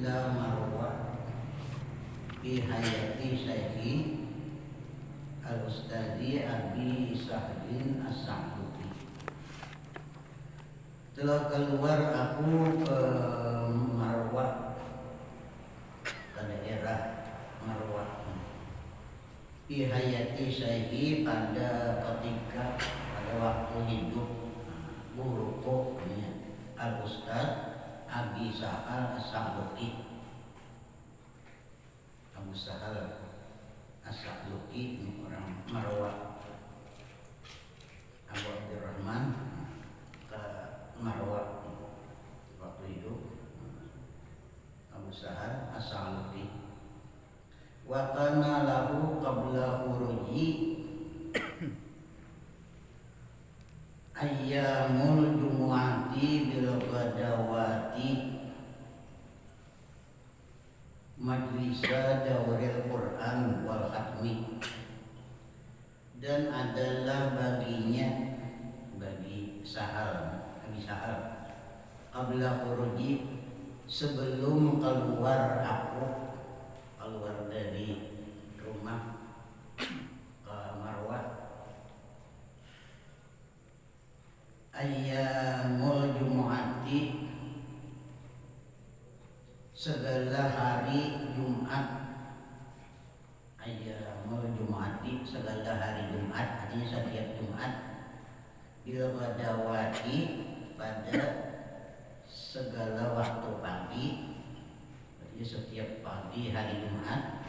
ila Marwah fi hayati Syekhi Al-Ustadi Abi Sahdin As-Sa'luti. Telah keluar aku ke Marwah, ke daerah Marwah, fi hayati Syekhi pada waktu hidup guruku Al-Ustad Abi Sahal As-Sa'luti. Abu Sahal As-Sa'luti orang Marwah. Abu Abdurrahman ke Marwah waktu hidup Abu Sahal As-Sa'luti. Wa kana lahu qabla khuruji ayyamul jumu'ati bil ghadawati majlisa dauril Quran wal khatmi, dan adalah baginya, bagi Sahal, Abi Sahal, qabla khuruji, sebelum keluar dari rumah ke Marwah, ayyamul jumu'ati, segala hari Jumat. Ayyamul jumu'ati, segala hari Jumat, artinya setiap Jumat. Bil ghadawati, pada segala waktu pagi, artinya setiap pagi hari Jumat.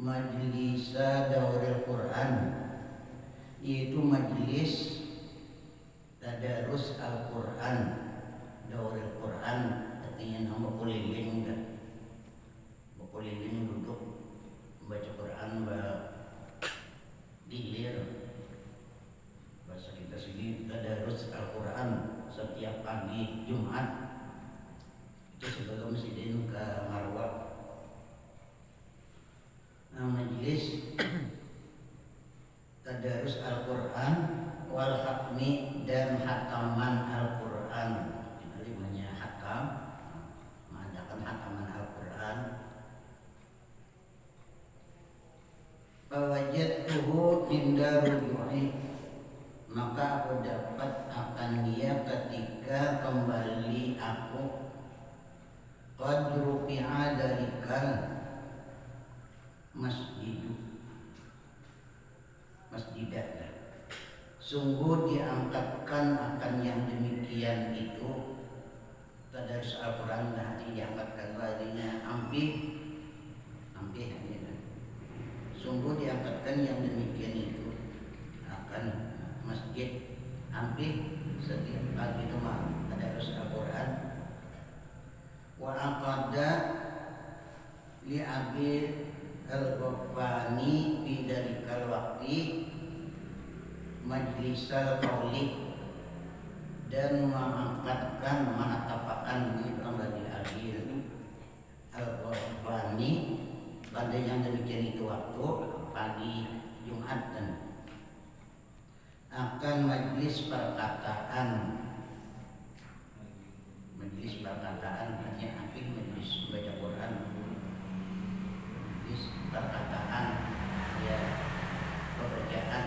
Majlisa dauril Quran, yaitu majlis tadarus Al-Quran, dauril Quran, artinya berkeliling duduk membaca Quran, dilir, bahasa kita sini tadarus Al-Quran setiap pagi Jumat. Itu sebelum sidin ke Marwah. Majlis tadarus Al-Quran wal khatmi, dan hataman Al-Quran. Jadi banyak hatam, mengadakan hataman Al-Quran. Fawajadtuhu inda ruju'i, maka aku dapat akan dia ketika kembali aku. Qad rufi'a dalikal masjidah, sungguh diangkatkan akan yang demikian itu. Tadarus Al-Quran tadi diangkatkan, artinya ampih, sungguh diangkatkan yang demikian itu akan masjid ampih setiap pagi itu tadarus Al-Quran. Wa aqada li Abi Al-Ghaffani bidalikal waqti majlisal qauli, dan menetapkan di Abi Al-Ghaffani pada yang demikian itu waktu pagi Jumat, dan akan majlis perkataan hanya api majlis baca Quran, majlis perkataan, ya pembacaan,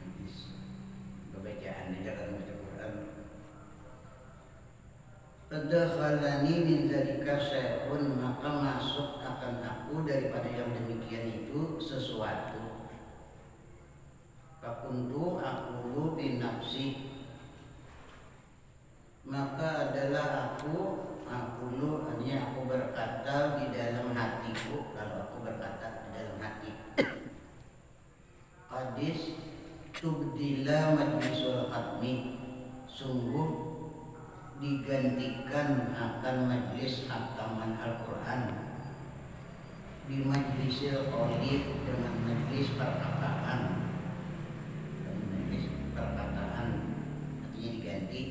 majlis pembacaan ajaran baca Quran. Tadakhalani min dzalika syai'un, maka masuk akan aku daripada yang demikian itu sesuatu. Fakuntu aqulu bi nafsi, maka adalah aku hanya aku berkata di dalam hatiku. Kalau aku berkata di dalam hati, hadis tubdila majlisul khatmi, sungguh digantikan akan majlis hataman Al-Quran di majlisil qauli, dengan majlis perkataan. Majlis perkataan artinya diganti.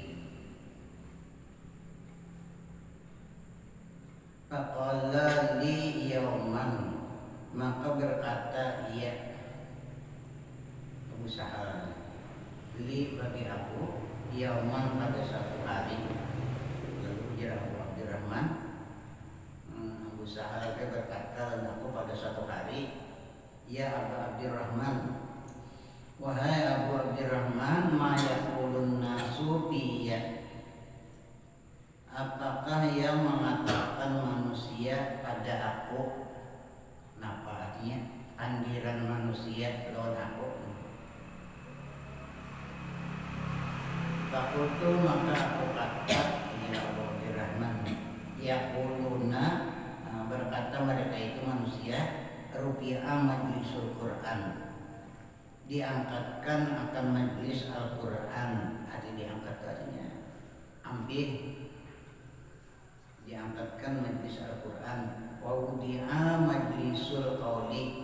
Faqala li yauman, maka berkata ia Abu Sahal, li bagi aku, yauman pada satu hari. Lalu ujar Abu Abdurrahman, Abu Sahal berkata aku pada satu hari, ya Abu Abdurrahman, wahai Abu Abdurrahman, ma yaqulun nasu fiyya, apakah yang mengatakan manusia pada aku? Napa artinya? Andiran manusia lawan aku. Fakultu maka aku kata, ya Abu Abdurrahman, yaquluna, berkata mereka itu manusia, rupiah majlisul Quran, diangkatkan akan majlis Al-Quran. Arti diangkat artinya ambil, diangkatkan majlis Al-Quran. Wa udi'a majlisul qauli,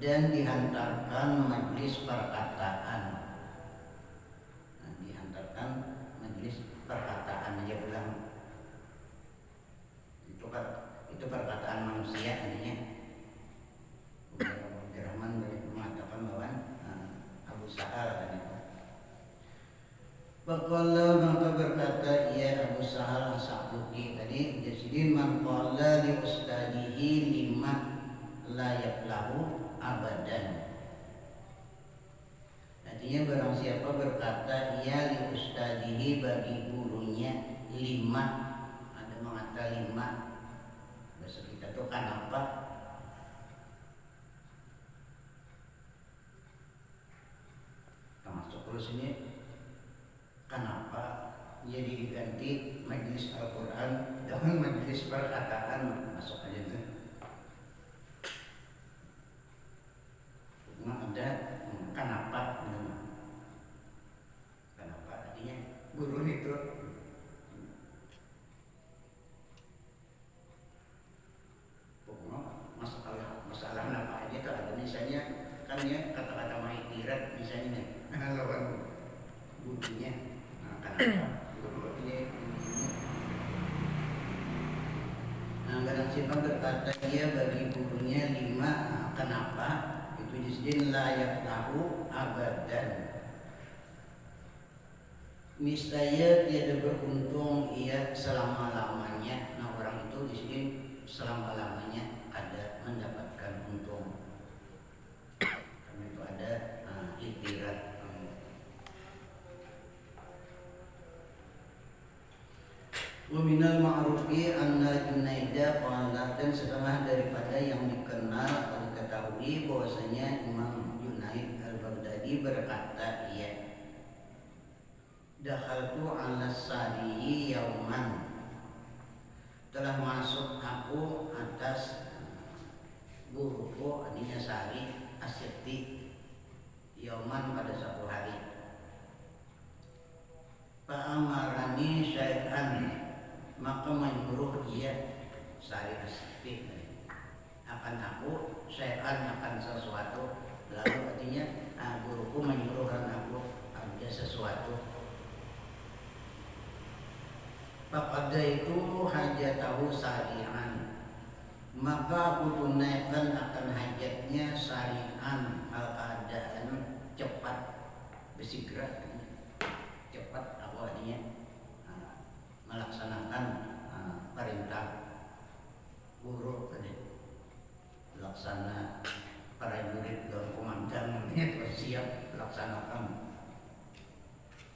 dan dihantarkan majlis perkataan. Nah, dihantarkan majlis perkataan, dia bilang itu perkataan manusia artinya. Abdurrahman mengatakan bahwa Abu Sahal tadi. Faqala maka berkata ia Abu Sahal As-Sa'buki tadi, jasidin man qala li ustadihi lima la yaflahu abadan. Artinya barang siapa berkata ia li ustadihi bagi gurunya lima, ada mengata lima, bahasa kita tuh kenapa? Termasuk terus ini kenapa jadi diganti majlis Al-Quran dengan majlis perkataan, masuk aja tuh. Cuma ada kenapa, kenapa artinya guru itu masalah kenapa aja tuh ada misalnya kan ya kata-kata maitirat misalnya nih lawan gurunya. Nah, barang siapa berkata dia bagi gurunya lima, kenapa? Itu disebut layak tahu abadan. Niscaya tiada beruntung ia selama-lamanya. Nah, orang itu disebut selama-lamanya ada mendapatkan untung. Karena itu ada itirat. Wa minal ma'rufi anna Junaida qala, dan setengah daripada yang dikenal atau diketahui bahwasanya Imam Junaid Al-Baghdadi berkata, ia dakhaltu 'ala Sariyi yauman, telah masuk aku atas guruku artinya Sari Asyati yauman pada satu hari. Fa'amarani syai'an, maka menyuruh dia Sari Asyati akan aku syai'an akan sesuatu. Lalu artinya guruku menyuruhkan aku ada sesuatu. Faqada itu hajatahu sari'an, maka aku tunaikan akan hajatnya sari'an, keadaan cepat, bersegera, cepat apa artinya melaksanakan perintah guru tadi, laksana prajurit dan komandan siap laksanakan.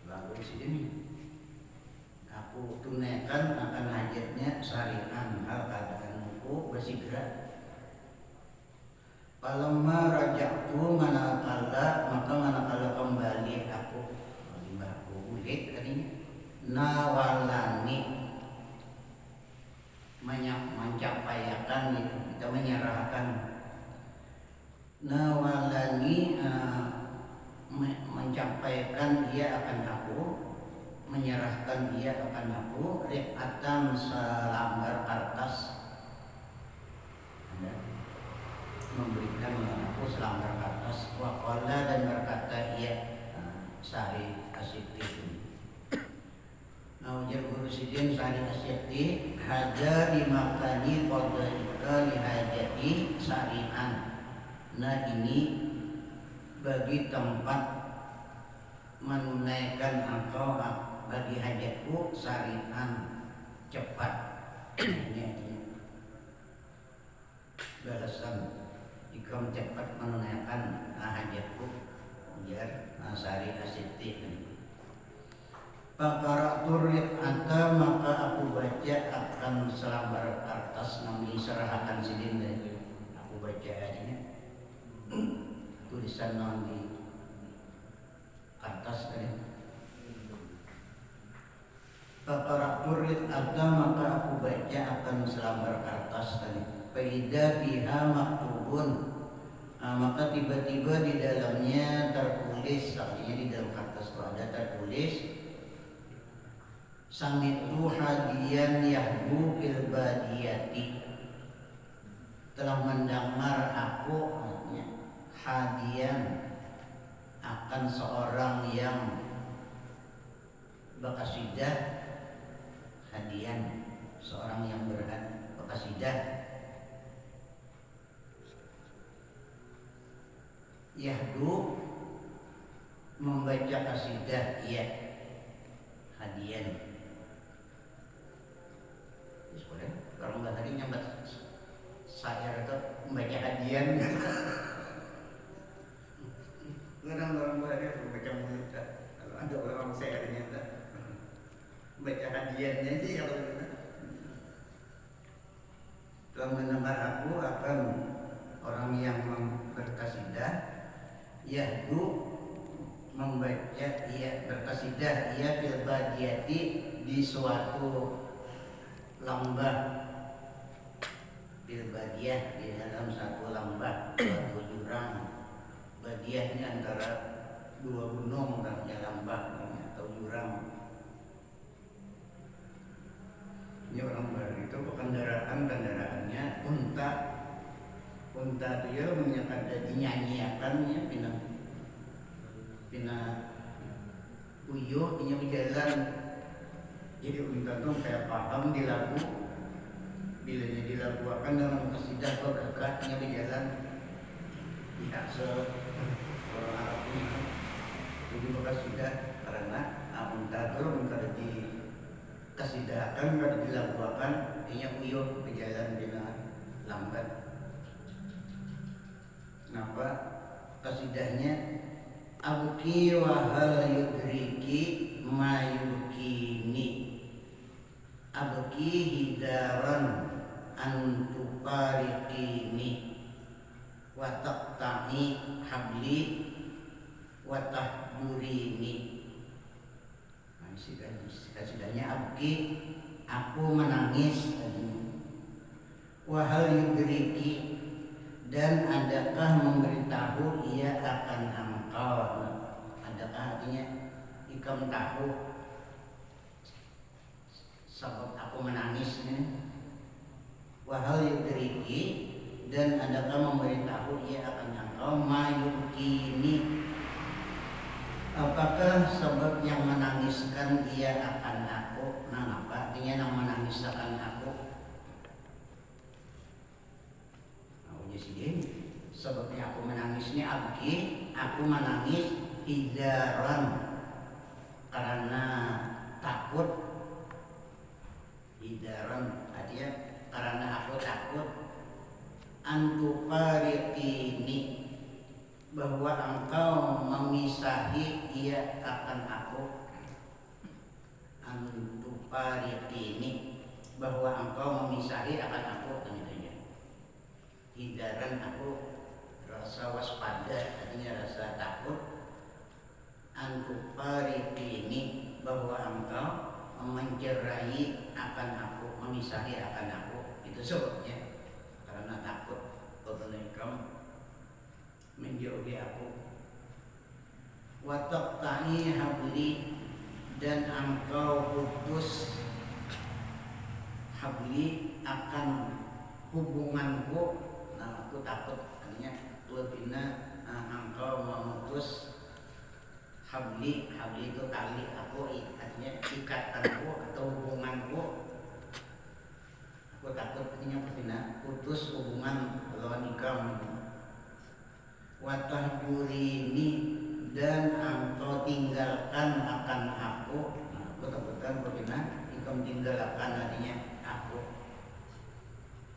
Lalu di sini aku tunaikan akan hajatnya sari'an, hal keadaanku bersegera. Falamma raja'tu manakala, maka manakala kembali aku, aku ulit tadinya, nawalani mencapayakan itu, kita menyerahkan. Nawalani mencampaikan dia akan aku, menyerahkan dia akan aku, ri'atan selambar kertas, memberikan aku selambar kertas. Waqala, dan berkata ia Sari Asyati. Nah, ujar guru sidin Sari Asyati, hada dimakani qadaika lihajati sari'an. Nah, ini bagi tempat menunaikan engkau bagi hajatku sari'an cepat. Ini balasan ikam cepat menunaikan hajatku biar sari asiti. Pakara turit anta maka aku baca akan selambar kertas namanya serahkan sidin dari aku baca adanya tulisan non di kertas tadi. Pakara turit anta maka aku baca akan selambar kertas tadi. Faida biha maktubun, maka tiba-tiba di dalamnya tertulis, artinya di dalam kertas itu ada tertulis sami'tu hadiyan yahbu fil badiyati, telah mendengar aku hadiyan akan seorang yang berkasidah, hadiyan seorang yang berkasidah, yahdu membaca kasidah, ya hadian. Kalau nggak tadi nyambat saya itu membaca hadian. Orang bahari membaca mulut. Kalau ada orang saya ternyata membaca hadiannya sih kalau kita. Telah mendengar aku akan orang yang berkasidah, yahdu membaca ia berkasidah ia fil badiyati di suatu lembah, bil badiyah di dalam satu lembah, suatu jurang. Badiyah ini antara dua gunung namanya lembah atau jurang. Ini orang Bali itu kendaraannya unta. Unta dia ada dinyanyiakannya pina uyuh punya berjalan. Jadi unta tuh kayak paham di lagu, bilanya dilaguakan dalam kasidah atau gagahnya berjalan. Tidak orang Arab ini jadi berkasidah karena unta tuh unta di kasidahkan kalau dilaguakan dia uyuh berjalan bila lambat. Kenapa kasidahnya abki wa hal yudriki ma yubkini, abki hidaran antuparikini wa taqta'i habli wa tahjurini. Kasidahnya abki aku menangis, wahal yudriki dan adakah memberitahu ia akan engkau, adakah artinya ikam tahu sebab aku menangisnya. Wahal yudriki dan adakah memberitahu ia akan engkau mayukini, apakah sebab yang menangiskan ia akan aku. Nah, apa artinya yang menangis akan aku? Nah, sih sebabnya aku menangisnya abki, aku menangis hidaran karena takut. Hidaran artinya karena aku takut, antuparikini bahwa engkau memisahi ia akan aku. Antuparikini bahwa engkau memisahi akan aku. Hidaran aku rasa waspada, artinya rasa takut. Antuparikini bahwa engkau mencerai akan aku, memisahi akan aku. Itu sebabnya karena takut kalau engkau menjauhi aku. Wa taqta'i habli dan engkau putus habli akan hubunganku. Nah, aku takut artinya lebihnya engkau memutus habli itu tali aku, artinya ikatanku atau hubunganku. Aku takut artinya lebihnya putus hubungan lawan ikam. Wa tahjurini dan engkau tinggalkan ikam tinggalkan artinya aku.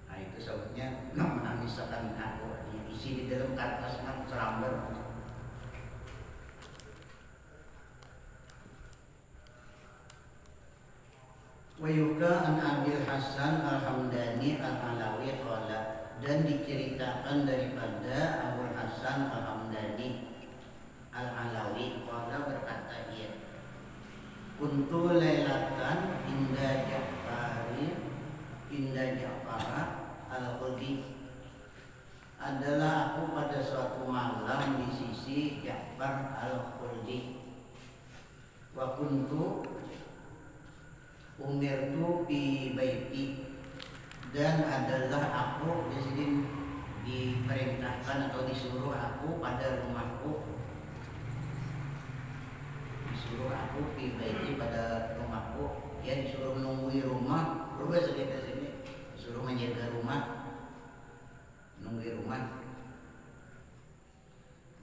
Nah itu sebutnya menangisakan aku, artinya isi di dalam kertas kan serambar. Wa yuka an Abil Hasan Al-Hamdani Al-Alawi qala, dan diceritakan daripada Abu Hasan Al-Hamdani Al-Alawi qala berkata ia, kuntu lailatan inda Ja'far Al-Khuldi, adalah aku pada suatu malam di sisi Ja'far Al-Khuldi. Wa kuntu umirtu fi baiti, dan adalah aku di sini diperintahkan atau disuruh aku pada rumahku, disuruh aku fi baiti pada rumahku, ya disuruh menunggui rumah, berubah sekitar sini, disuruh menjaga rumah, menunggui rumah,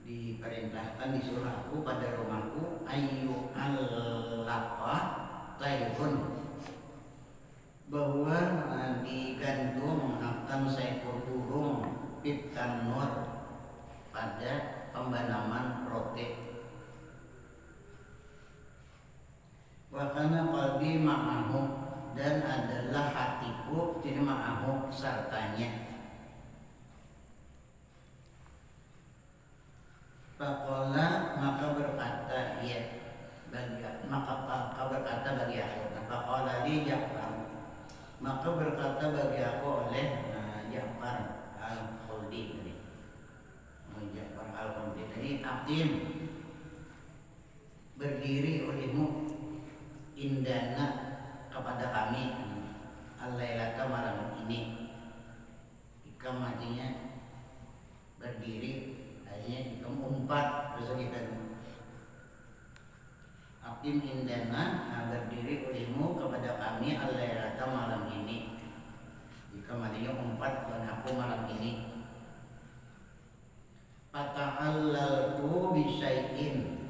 diperintahkan disuruh aku pada rumahku, ayu al-laqa tayyibun, bahwa digantung akan seekor burung pitan nur pada pembanaman roti. Wakana qalbi ma'ahu, dan adalah hatiku jadi ma'ahu sertanya. Faqala, maka berkata ia bagi aku. Faqala li Ja'far, maka berkata bagi aku oleh Ja'far Al-Khuldi tadi. Ja'far Al-Khuldi tadi, aqim, berdiri olehmu, indana kepada kami, al-lailata malam ini. Ikam artinya berdiri, artinya ikam umpat bersekitar. Aqim indana, berdiri olehmu kepada kami, al-lailata malam ini. Ikam artinya umpat dan aku malam ini. Fata'allaltu bisyai'in,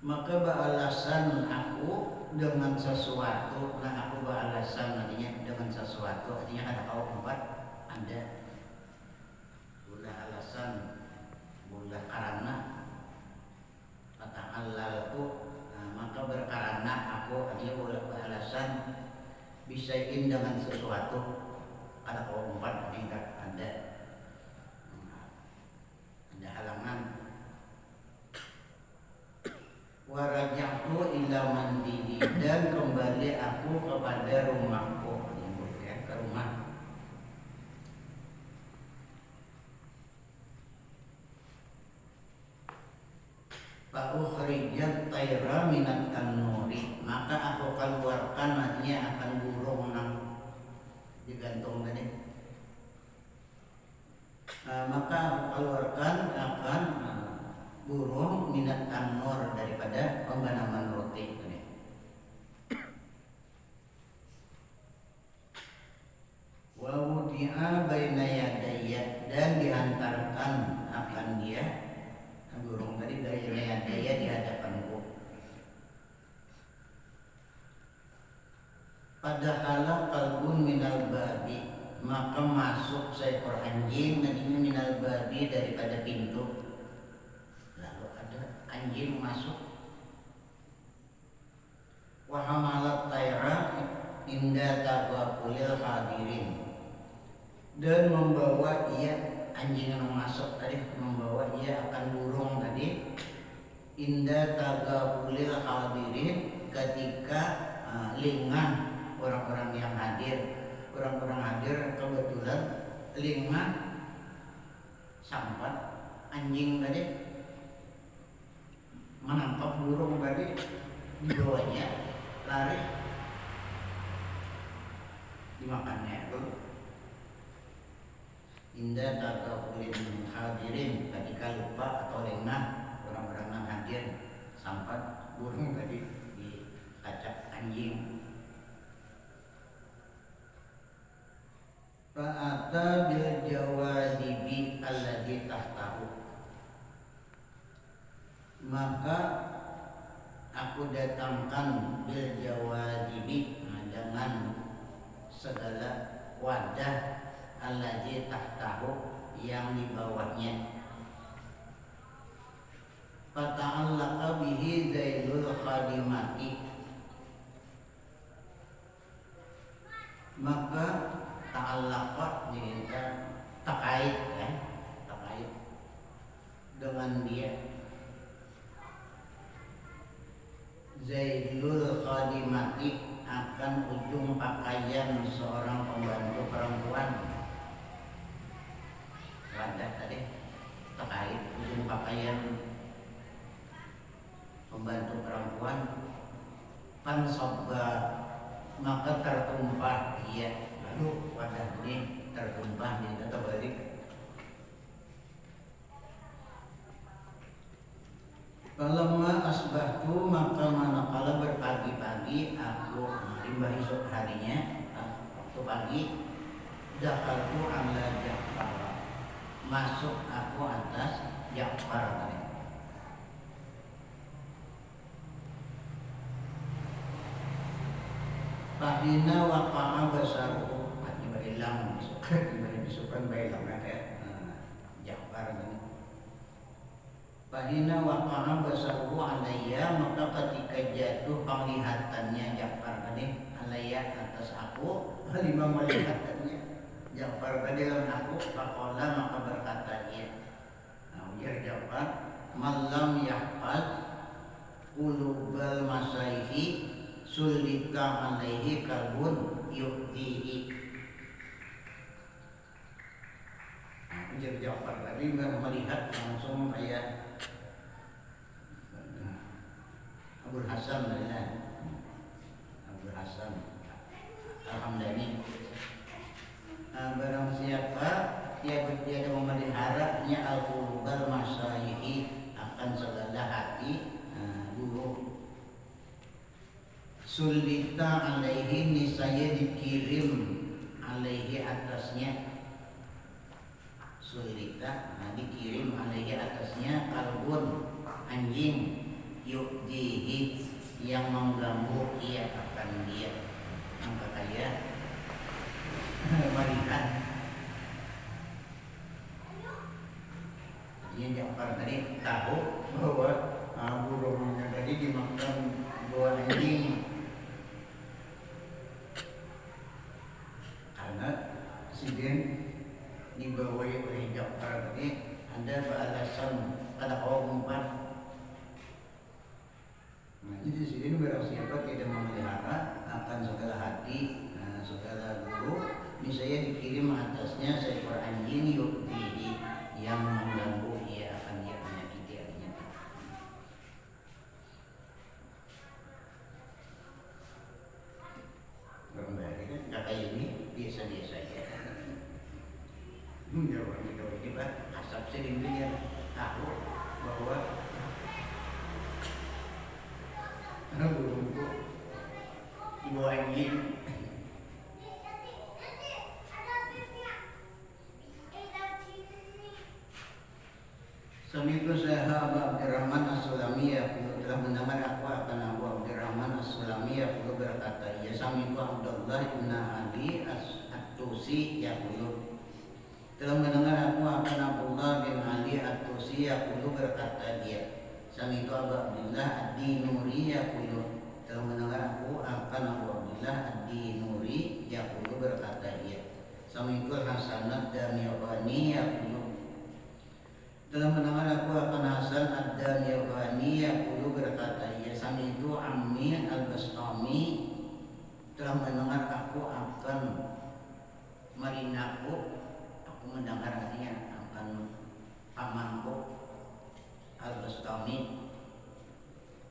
maka beralasan aku dengan sesuatu. Nah aku beralasan artinya dengan sesuatu, artinya ada kau empat, ada bulah alasan, bulah karena. Fata'allaltu, maka berkarena aku, artinya bulah beralasan, bisain dengan sesuatu, ada kau empat, artinya ada halangan. Waraja'tu ila mandili, dan kembali aku kepada rumahku, ke rumah. Fa ukhrijat tayra minat tanuri, maka aku keluarkan, artinya akan burung nang digantung tadi. Maka aku keluarkan akan burung minat tanur daripada pembanaman roti ini. Wa wudi'a baina yadayya, dan dihantarkan akan dia burung tadi baina yadayya, di hadapanku. Padahal kalbun minal babi, maka masuk seekor anjing nantinya minal babi daripada pintu. Lalu ada anjing masuk. Wa hamalat tayra inda taqakulil hadirin, dan membawa ia, anjing yang masuk tadi membawa ia akan burung tadi, inda taqakulil hadirin, ketika lingah orang-orang yang hadir. Orang-orang hadir kebetulan lingah sampat anjing tadi menangkap burung tadi, dibawanya lari, dimakannya itu. Indah taqakulil hadirin, ketika lupa atau lengah orang-orang yang hadir sampat burung tadi dikacak anjing. Fa'ata bil jawadibi alladhi tahtahu, maka aku datangkan bil jawadibi wadah allazi tahtahu yang di bawahnya. Fata'allaqa bihi zailul khadimati, maka ta'allaqa jadi terkait ya, terkait dengan dia. Zailul khadimati akan ujung pakaian seorang pembantu perempuan. Wadah tadi terkait ujung pakaian pembantu perempuan. Pansabba, maka tertumpah ia. Lalu wadah ini tertumpah di atau balik. Falamma asbahtu, maka manakala berpagi-pagi aku limbah esok harinya waktu pagi, dakhaltu ala Ja'far, masuk aku atas Ja'far tadi. Fahina waqa'a basaruhu, tiba hilang disukan hilang ya Ja'far tadi. Fahina waqa'a basaruhu alayya, maka ketika jatuh penglihatannya Ja'far tadi alayya atas aku, lima melihatannya Ja'far tadi lawan aku, faqala maka berkata dia, ujar Ja'far, malam yahfaz qulubal masaihi sulika alaihi kalbun yu'tihi. Ujar Ja'far tadi melihat langsung kayak Abul Hasan Abul Hasan Al-Hamdani. Barang siapa tiada memeliharanya al-qulubal masaihi, akan segala hati guru. Sulita alaihi, niscaya dikirim alaihi atasnya. Sulita dikirim alaihi atasnya kalbun anjing, yu'dihi yang mengganggu ia akan dia. Maka kaya melihat dia Ja'far tadi tahu bahwa burungnya tadi dimakan dua anjing, karena insiden dibawa oleh Ja'far tadi ada beralasan pada kaum umpan. Jadi di sini barang siapa tidak memelihara akan segala hati, segala guru, niscaya dikirim atasnya seekor anjing yu'tihi yang mengganggu ia akan dia menyakiti artinya. Kembali kan kata ini biasa-biasa saja. Jawab ini Pak, asap sering dia tahu bahwa burungku dibawa anjing. Sami'tu sahabat Abdurrahman As-Sulami yaqulu, telah mendengar aku akan Abu Abdurrahman As-Sulami yaqulu berkata, ya Sami'tu Abdullah ibn Ali At-Tusi yaqulu, telah mendengar aku akan Abdullah bin Ali At-Tusi yaqulu berkata dia, Sami'tu Abu Abdullah Ad-Dinuri yaqulu, telah mendengar aku akan Abu Abdullah Ad-Dinuri yaqulu berkata dia, Sami'tu Hasan Ad-Damiyani yaqulu, telah mendengar aku akan Hasan Ad-Damiyani yaqulu berkata ia, Sami'tu Ammi Al-Bastami, telah mendengar aku akan marinaku, aku mendengar artinya akan pamanku Al-Bastami,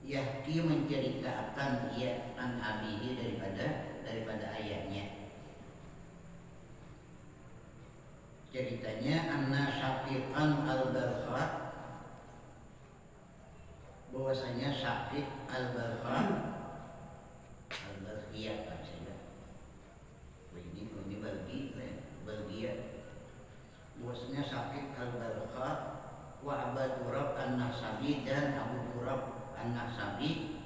yahki menceritakan ia an abihi daripada ayahnya. Ceritanya anna Syafiqan al-Balkha, bahwasanya Syafiq al-Balkha al-Balkhiyah kan saya. Ini Belgia. Bahwasanya Syafiq al-Balkha wa Abu Turab an-Nahsabi, dan Abu Turab an-Nahsabi,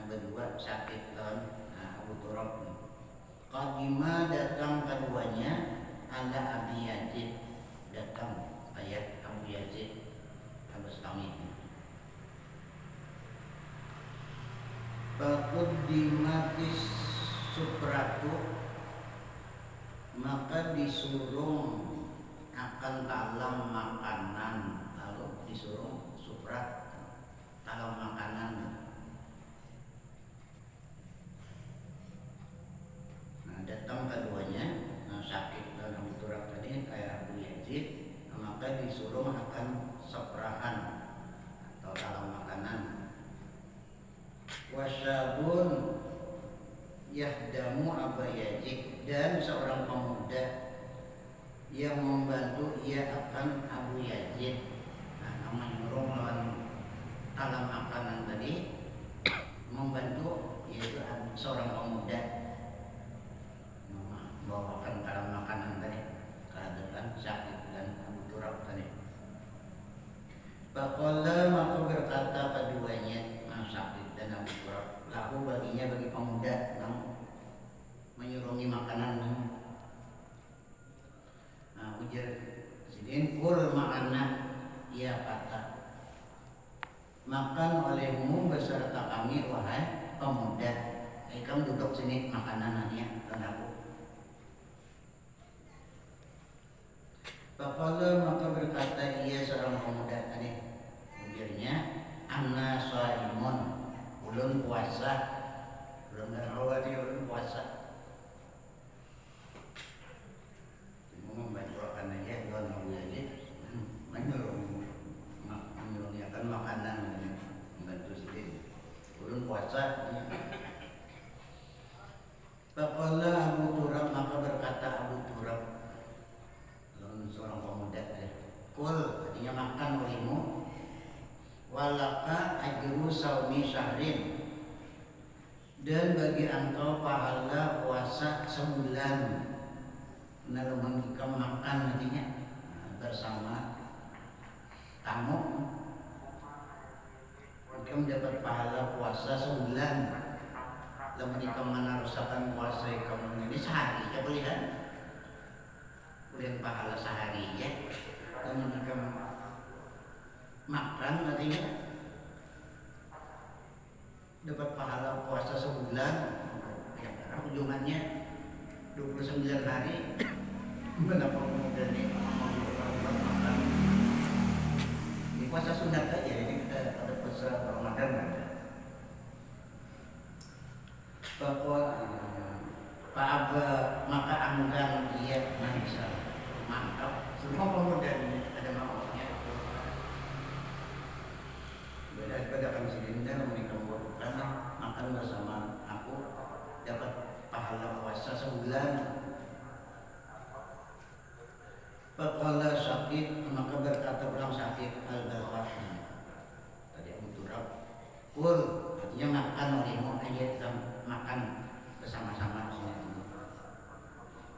berdua Syafiq dan Abu Turab. Qadima datang keduanya Kudimatis supratu, maka disuruh akan talam makanan, lalu disuruh suprat talam makanan. Nah, datang keduanya, sakit dan Abu Turab tadi kayak Abu Yazid, maka disuruh akan seprahan atau talam makanan. Wasyabun yahdamu Abu Yazid, dan seorang pemuda yang membantu ia akan Abu Yazid. Nah, menyuruh melawan talam makanan tadi, membantu yaitu seorang pemuda membawakan talam makanan tadi ke hadapan Syakib dan Abu Turab tadi. Faqala, maka berkata keduanya, Syakib dan Abu Turab, lahu baginya, bagi pemuda yang menyurungi makanan. Nah, ujar sidin, kul ma'ana, ia kata, makan olehmu beserta kami wahai pemuda. Kamu duduk sini makanannya dan aku. Faqala, maka berkata ia seorang pemuda tadi, ujarnya, anna shaimun, ulun puasa, ulun garawati, ulun puasa. Membantu akan aja Tuhan Abu Yazid menyuruhkan makanan, membantu sendiri. Ulun puasa. Faqala Abu Turab, maka berkata Abu Turab, seorang pemuda, kul, artinya makan olehmu, walaka ajru saumi syahrin, dan bagi engkau pahala puasa sebulan. Lalu jika makan nantinya bersama tamu, maka mendapat pahala puasa sebulan. Lalu jika menarusakan puasa kamu ini sehari, ya boleh kan? Boleh pahala sehari ya. Lalu jika makan nantinya dapat pahala puasa sebulan. Ya, ujungannya 29 hari. Kenapa kemudian ini makan? Ini puasa sunat aja, ini kita ada puasa Ramadan ada. Fa'aba, maka anggang ia manisal. Mantap, semua pemuda ini ada maunya. Beda daripada kami sendiri mereka membutuhkan makan bersama aku, dapat pahala puasa sebulan. Faqala Syakib, maka berkata ulang Syakib al-Balqafi tadi Abu Turab, kul, artinya makan olehmu aja, kita makan bersama-sama sini.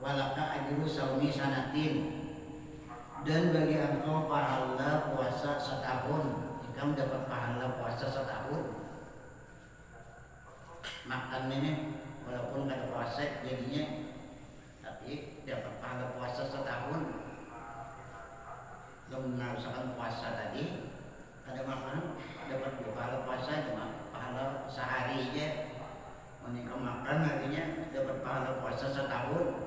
Walaka ajru saumi sanatin, dan bagi engkau pahala puasa setahun. Kamu dapat pahala puasa setahun. Makan ini walaupun kada puasa jadinya, tapi dapat pahala puasa setahun. Kalau menarusakan puasa tadi, ada makan dapat pahala puasa, cuma pahala sehari aja. Menikah makan artinya dapat pahala puasa setahun.